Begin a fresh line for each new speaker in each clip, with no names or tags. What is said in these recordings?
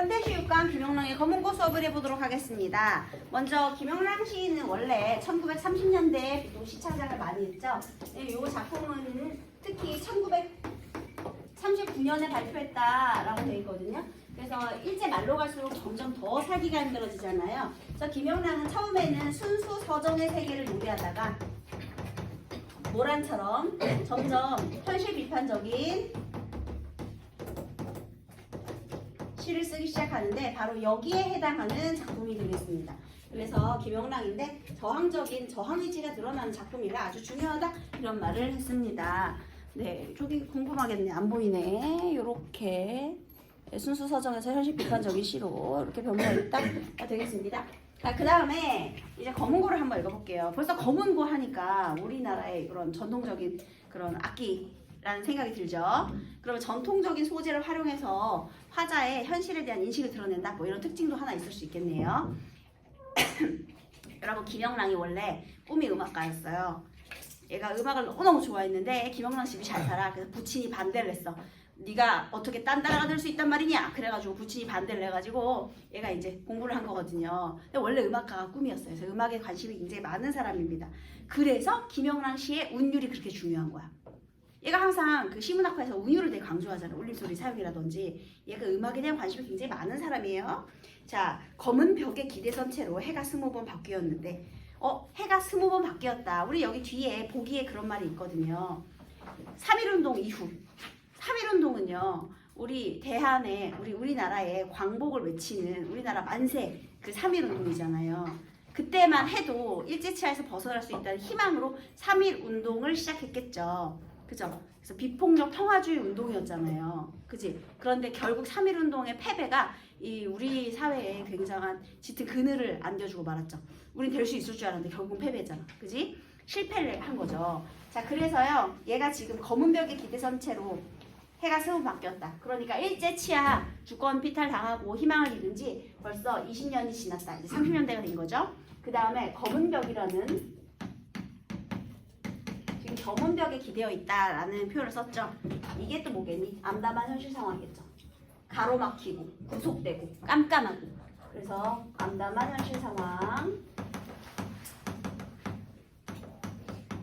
현대시육과 김영랑의 검은고 수업을 해보도록 하겠습니다. 먼저 김영랑 시인은 원래 1930년대에 시창작을 많이 했죠. 이 작품은 특히 1939년에 발표했다라고 되어 있거든요. 그래서 일제 말로 갈수록 점점 더 살기가 힘들어지잖아요. 그래서 김영랑은 처음에는 순수 서정의 세계를 노래하다가 모란처럼 점점 현실 비판적인 시를 쓰기 시작하는데 바로 여기에 해당하는 작품이 되겠습니다. 그래서 김영랑인데 저항의지가 드러나는 작품이라 아주 중요하다 이런 말을 했습니다. 네, 저기 궁금하겠네. 안 보이네. 요렇게 순수 서정에서 현실 비판적인 시로 이렇게 변모했다 되겠습니다. 자, 그 다음에 이제 검은고를 한번 읽어볼게요. 벌써 검은고 하니까 우리나라의 그런 전통적인 그런 악기라는 생각이 들죠. 그러면 전통적인 소재를 활용해서 화자의 현실에 대한 인식을 드러낸다. 뭐 이런 특징도 하나 있을 수 있겠네요. 여러분, 김영랑이 원래 꿈이 음악가였어요. 얘가 음악을 너무너무 좋아했는데 김영랑 집이 잘 살아. 그래서 부친이 반대를 했어. 네가 어떻게 딴 따라가 될 수 있단 말이냐. 그래가지고 부친이 반대를 해가지고 얘가 이제 공부를 한 거거든요. 근데 원래 음악가가 꿈이었어요. 그래서 음악에 관심이 굉장히 많은 사람입니다. 그래서 김영랑 씨의 운율이 그렇게 중요한 거야. 얘가 항상 그 시문학파에서 운율을 되게 강조하잖아요. 울림소리 사용이라든지. 얘가 음악에 대한 관심이 굉장히 많은 사람이에요. 자, 검은 벽에 기대선 채로 해가 20번 바뀌었는데 해가 20번 바뀌었다. 우리 여기 뒤에 보기에 그런 말이 있거든요. 3.1운동 이후 3.1운동은요 우리 대한의 우리나라의 광복을 외치는 우리나라 만세 그 3.1운동이잖아요. 그때만 해도 일제치하에서 벗어날 수 있다는 희망으로 3.1운동을 시작했겠죠. 그죠? 그래서 비폭력 평화주의 운동이었잖아요. 그지? 그런데 결국 3.1운동의 패배가 이 우리 사회에 굉장한 짙은 그늘을 안겨주고 말았죠. 우린 될 수 있을 줄 알았는데 결국은 패배했잖아. 그지? 실패를 한 거죠. 자, 그래서요 얘가 지금 검은 벽에 기대선 채로 해가 20번 바뀌었다. 그러니까 일제치하 주권 피탈 당하고 희망을 잃은 지 벌써 20년이 지났다. 이제 30년대가 된 거죠. 그 다음에 검은 벽이라는 지금 검은 벽에 기대어 있다라는 표현을 썼죠. 이게 또 뭐겠니? 암담한 현실 상황이겠죠. 가로막히고 구속되고 깜깜하고. 그래서 암담한 현실 상황을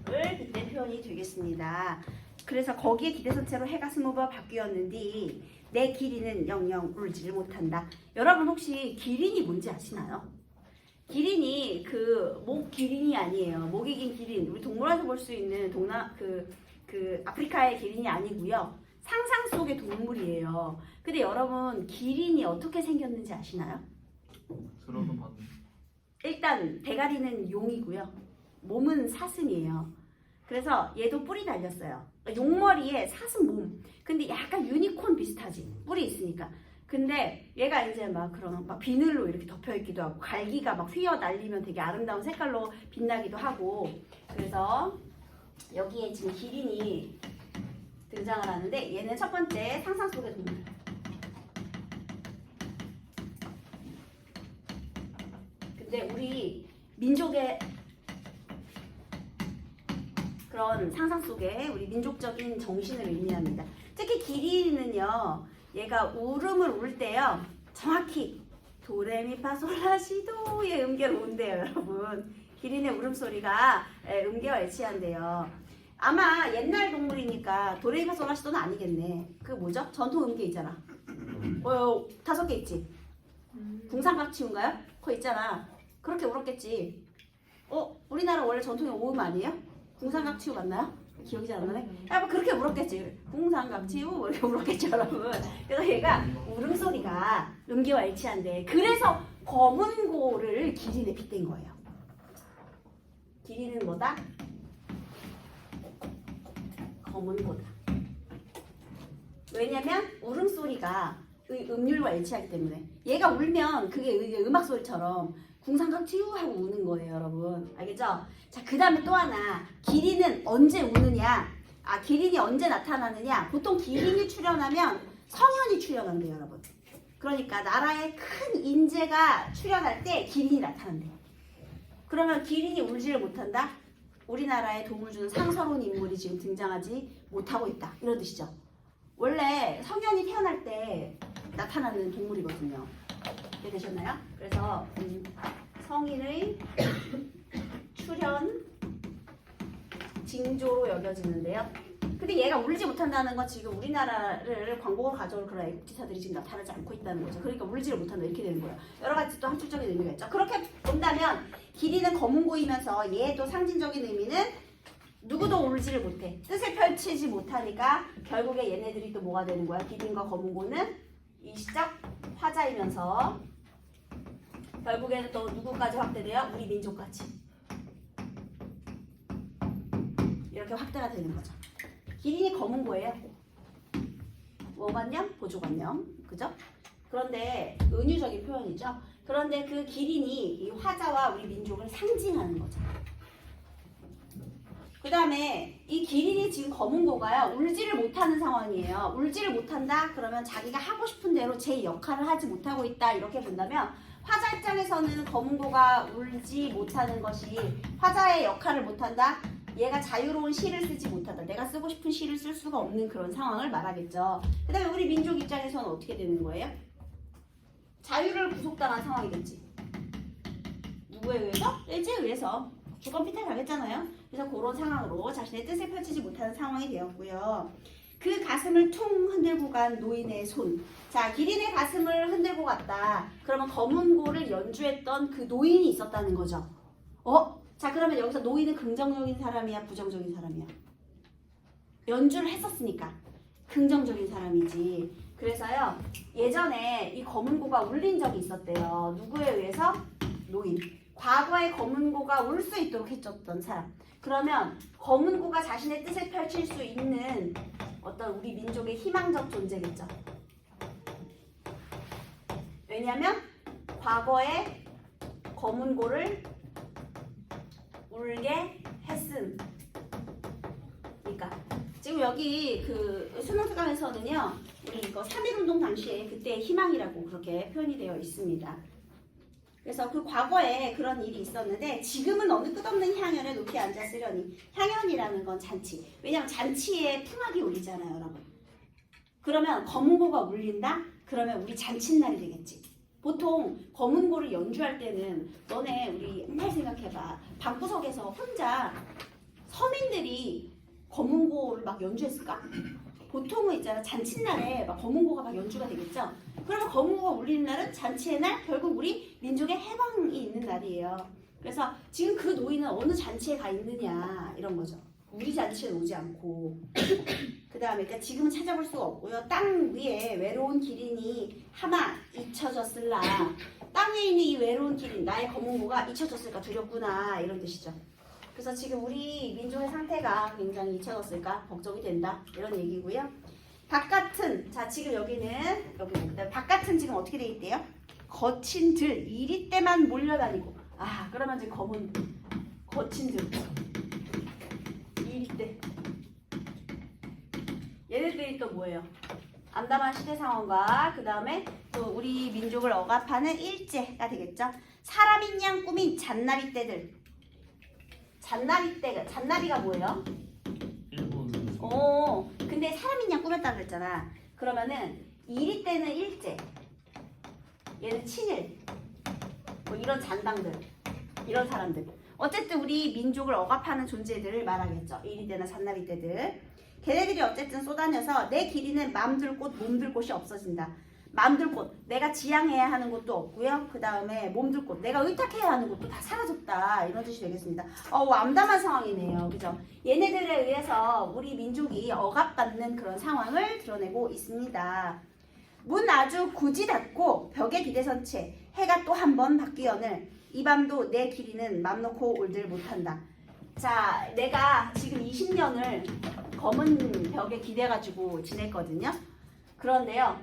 그때 표현이 되겠습니다. 그래서 거기에 기대선체로 해가 20번 바뀌었는데 내 기린은 영영 울지를 못한다. 여러분 혹시 기린이 뭔지 아시나요? 기린이 그 목 기린이 아니에요. 목이 긴 기린. 우리 동물원에서 볼 수 있는 그 아프리카의 기린이 아니고요. 상상 속의 동물이에요. 근데 여러분 기린이 어떻게 생겼는지 아시나요?
들어도 봤는데.
일단 대가리는 용이고요. 몸은 사슴이에요. 그래서 얘도 뿔이 달렸어요. 용머리에 사슴 몸. 근데 약간 유니콘 비슷하지. 뿔이 있으니까. 근데 얘가 이제 막 그런 막 비늘로 이렇게 덮여 있기도 하고 갈기가 막 휘어 날리면 되게 아름다운 색깔로 빛나기도 하고. 그래서 여기에 지금 기린이 등장을 하는데 얘는 첫 번째 상상 속의 동물. 근데 우리 민족의 그런 상상 속에 우리 민족적인 정신을 의미합니다. 특히 기린은요, 얘가 울음을 울 때요, 정확히 도레미파솔라시도의 음계로 운대요, 여러분. 기린의 울음소리가 음계와 일치한대요. 아마 옛날 동물이니까 도레미파솔라시도는 아니겠네. 그 뭐죠? 전통 음계 있잖아. 5개 있지? 궁상각치운가요? 그거 있잖아. 그렇게 울었겠지. 우리나라 원래 전통의 오음 아니에요? 궁상각치우 맞나요? 기억이 잘 안 나네? 뭐 그렇게 울었겠지. 궁상각치우 이렇게 울었겠죠, 여러분. 그래서 얘가 울음소리가 음계와 일치한데 그래서 검은고를 기린에 빗댄 거예요. 기린은 뭐다? 검은고다. 왜냐면 울음소리가 음률과 일치하기 때문에 얘가 울면 그게 음악소리처럼 궁상각치유 하고 우는 거예요, 여러분. 알겠죠? 자, 그 다음에 또 하나. 기린은 언제 우느냐? 기린이 언제 나타나느냐? 보통 기린이 출현하면 성현이 출현한대요, 여러분. 그러니까 나라에 큰 인재가 출현할 때 기린이 나타난대요. 그러면 기린이 울지를 못한다? 우리나라에 도움을 주는 상서로운 인물이 지금 등장하지 못하고 있다. 이런 뜻이죠. 원래 성현이 태어날 때 나타나는 동물이거든요. 이해되셨나요? 그래서 성인의 출현 징조로 여겨지는데요. 근데 얘가 울지 못한다는 건 지금 우리나라를 광복으로 가져올 그런 애국지사들이 지금 나타나지 않고 있다는 거죠. 그러니까 울지를 못한다 이렇게 되는 거예요. 여러 가지 또 함축적인 의미가 있죠. 그렇게 본다면 길이는 거문고이면서 얘의 또 상징적인 의미는 누구도 울지를 못해. 뜻을 펼치지 못하니까 결국에 얘네들이 또 뭐가 되는 거야? 기린과 거문고는 일시적 화자이면서 결국에는 또 누구까지 확대돼요? 우리 민족까지. 이렇게 확대가 되는 거죠. 기린이 거문고예요. 원관념, 보조관념, 그죠? 그런데 은유적인 표현이죠. 그런데 그 기린이 이 화자와 우리 민족을 상징하는 거죠. 그 다음에 이 기린이 지금 거문고가요. 울지를 못하는 상황이에요. 울지를 못한다? 그러면 자기가 하고 싶은 대로 제 역할을 하지 못하고 있다. 이렇게 본다면 화자 입장에서는 거문고가 울지 못하는 것이 화자의 역할을 못한다? 얘가 자유로운 시를 쓰지 못한다. 내가 쓰고 싶은 시를 쓸 수가 없는 그런 상황을 말하겠죠. 그 다음에 우리 민족 입장에서는 어떻게 되는 거예요? 자유를 구속당한 상황이겠지. 누구에 의해서? 일제에 의해서. 주권 피탈당했잖아요. 그래서 그런 상황으로 자신의 뜻을 펼치지 못하는 상황이 되었고요. 그 가슴을 퉁 흔들고 간 노인의 손. 자, 기린의 가슴을 흔들고 갔다. 그러면 거문고를 연주했던 그 노인이 있었다는 거죠. 자, 그러면 여기서 노인은 긍정적인 사람이야, 부정적인 사람이야? 연주를 했었으니까 긍정적인 사람이지. 그래서요, 예전에 이 거문고가 울린 적이 있었대요. 누구에 의해서? 노인. 과거에 거문고가 울 수 있도록 해줬던 사람. 그러면 거문고가 자신의 뜻을 펼칠 수 있는 어떤 우리 민족의 희망적 존재겠죠. 왜냐하면 과거에 거문고를 울게 했음. 그러니까 지금 여기 그 수능특강에서는요, 우리 이거 3.1운동 당시에 그때의 희망이라고 그렇게 표현이 되어 있습니다. 그래서 그 과거에 그런 일이 있었는데 지금은 어느 끝없는 향연에 높이 앉았으려니. 향연이라는 건 잔치. 왜냐하면 잔치에 풍악이 울리잖아요, 여러분. 그러면 거문고가 울린다? 그러면 우리 잔칫날이 되겠지. 보통 거문고를 연주할 때는 너네 우리 옛날 생각해봐. 방구석에서 혼자 서민들이 거문고를 막 연주했을까? 보통은 있잖아. 잔칫날에 막 거문고가 막 연주가 되겠죠. 그러면 거문고가 울리는 날은 잔치의 날, 결국 우리 민족의 해방이 있는 날이에요. 그래서 지금 그 노인은 어느 잔치에 가 있느냐 이런 거죠. 우리 잔치에 오지 않고. 그 다음에 그러니까 지금은 찾아볼 수가 없고요. 땅 위에 외로운 기린이 하마 잊혀졌을라. 땅 위에 있는 이 외로운 기린, 나의 거문고가 잊혀졌을까 두렵구나 이런 뜻이죠. 그래서 지금 우리 민족의 상태가 굉장히 잊혀졌을까 걱정이 된다 이런 얘기고요. 바깥은, 자 지금 여기 바깥은 지금 어떻게 돼 있대요? 거친 들, 이리 때만 몰려다니고. 아 그러면 이제 검은 거친 들, 이리 때. 얘네들이 또 뭐예요? 암담한 시대 상황과 그 다음에 또 우리 민족을 억압하는 일제가 되겠죠. 사람인 양 꾸민 잔나비 떼들. 잔나비 떼가, 잔나비가 뭐예요?
일본.
근데 사람인 양 꾸몄다 그랬잖아. 그러면은 이리 때는 일제, 얘는 친일, 뭐 이런 잔당들, 이런 사람들. 어쨌든 우리 민족을 억압하는 존재들을 말하겠죠. 이리 때나 잔나비 떼들. 걔네들이 어쨌든 쏟아내서 내 길이는 맘들 곳, 몸들 곳이 없어진다. 맘들 곳, 내가 지향해야 하는 곳도 없고요. 그 다음에 몸들 곳, 내가 의탁해야 하는 곳도 다 사라졌다. 이런 뜻이 되겠습니다. 암담한 상황이네요. 그죠? 얘네들에 의해서 우리 민족이 억압받는 그런 상황을 드러내고 있습니다. 문 아주 굳이 닫고 벽에 기대선 채 해가 또 한 번 바뀌어늘 이 밤도 내 길이는 맘 놓고 울들 못한다. 자, 내가 지금 20년을 검은 벽에 기대가지고 지냈거든요. 그런데요,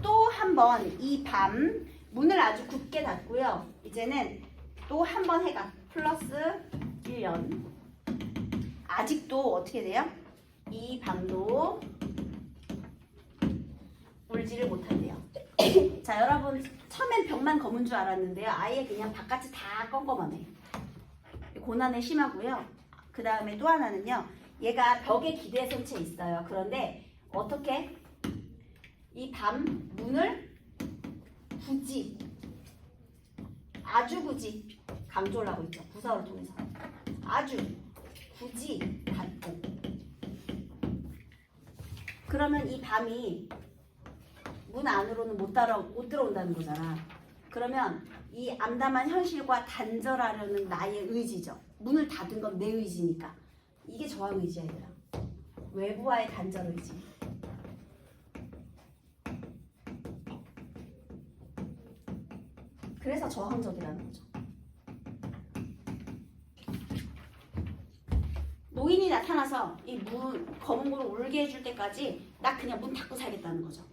또 한 번 이 밤 문을 아주 굳게 닫고요. 이제는 또 한 번 해가 플러스 1년. 아직도 어떻게 돼요? 이 밤도 울지를 못한대요. 자, 여러분 처음엔 벽만 검은 줄 알았는데요. 아예 그냥 바깥이 다 껌껌하네. 고난에 심하고요. 그 다음에 또 하나는요. 얘가 벽에 기대선 채 있어요. 그런데 어떻게 이 밤 문을 아주 굳이 강조를 하고 있죠. 부사어를 통해서. 아주 굳이 닫고. 그러면 이 밤이 문 안으로는 못 들어온다는 거잖아. 그러면 이 암담한 현실과 단절하려는 나의 의지죠. 문을 닫은 건 내 의지니까. 이게 저항 의지야, 얘들아. 외부와의 단절 의지. 그래서 저항적이라는 거죠. 노인이 나타나서 이 검은 물을 울게 해줄 때까지 나 그냥 문 닫고 살겠다는 거죠.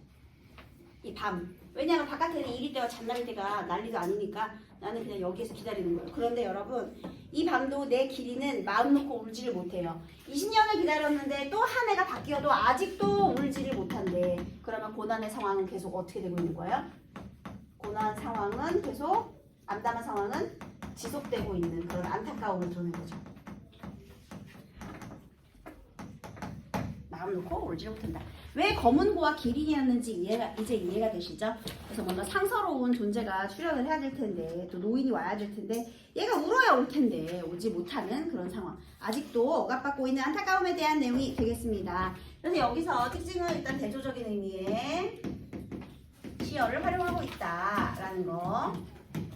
이 밤. 왜냐하면 바깥에는 이리 때와 잔나리 때가 난리도 아니니까 나는 그냥 여기에서 기다리는 거예요. 그런데 여러분, 이 밤도 내 길이는 마음 놓고 울지를 못해요. 20년을 기다렸는데 또 한 해가 바뀌어도 아직도 울지를 못한대. 그러면 고난의 상황은 계속 어떻게 되고 있는 거예요? 고난 상황은 계속, 암담한 상황은 지속되고 있는 그런 안타까움을 드러낸 거죠. 마음 놓고 울지 못한다. 왜 검은고와 기린이었는지 이제 이해가 되시죠? 그래서 뭔가 상서로운 존재가 출연을 해야 될 텐데 또 노인이 와야 될 텐데 얘가 울어야 올 텐데 오지 못하는 그런 상황. 아직도 억압받고 있는 안타까움에 대한 내용이 되겠습니다. 그래서 여기서 특징은 일단 대조적인 의미의 시어를 활용하고 있다라는 거.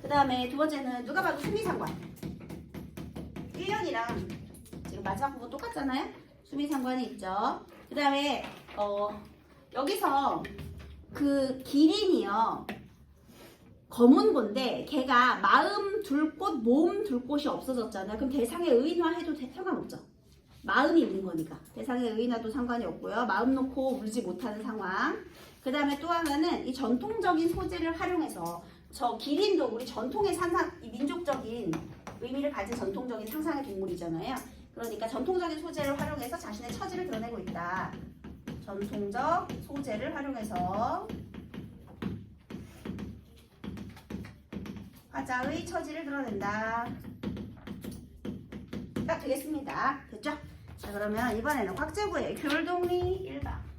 그 다음에 두 번째는 누가 봐도 수미상관. 1년이랑 지금 마지막 부분 똑같잖아요? 수미상관이 있죠. 그 다음에 여기서 그 기린이요. 검은 건데 걔가 마음 둘 곳, 몸 둘 곳이 없어졌잖아요. 그럼 대상의 의인화해도 상관없죠. 마음이 있는 거니까. 대상의 의인화도 상관이 없고요. 마음 놓고 울지 못하는 상황. 그 다음에 또 하나는 이 전통적인 소재를 활용해서 저 기린도 우리 전통의 상상, 이 민족적인 의미를 가진 전통적인 상상의 동물이잖아요. 그러니까 전통적인 소재를 활용해서 자신의 처지를 드러내고 있다. 전통적 소재를 활용해서 화자의 처지를 드러낸다. 딱 되겠습니다. 됐죠? 자, 그러면 이번에는 곽재구의 효율동리 1번.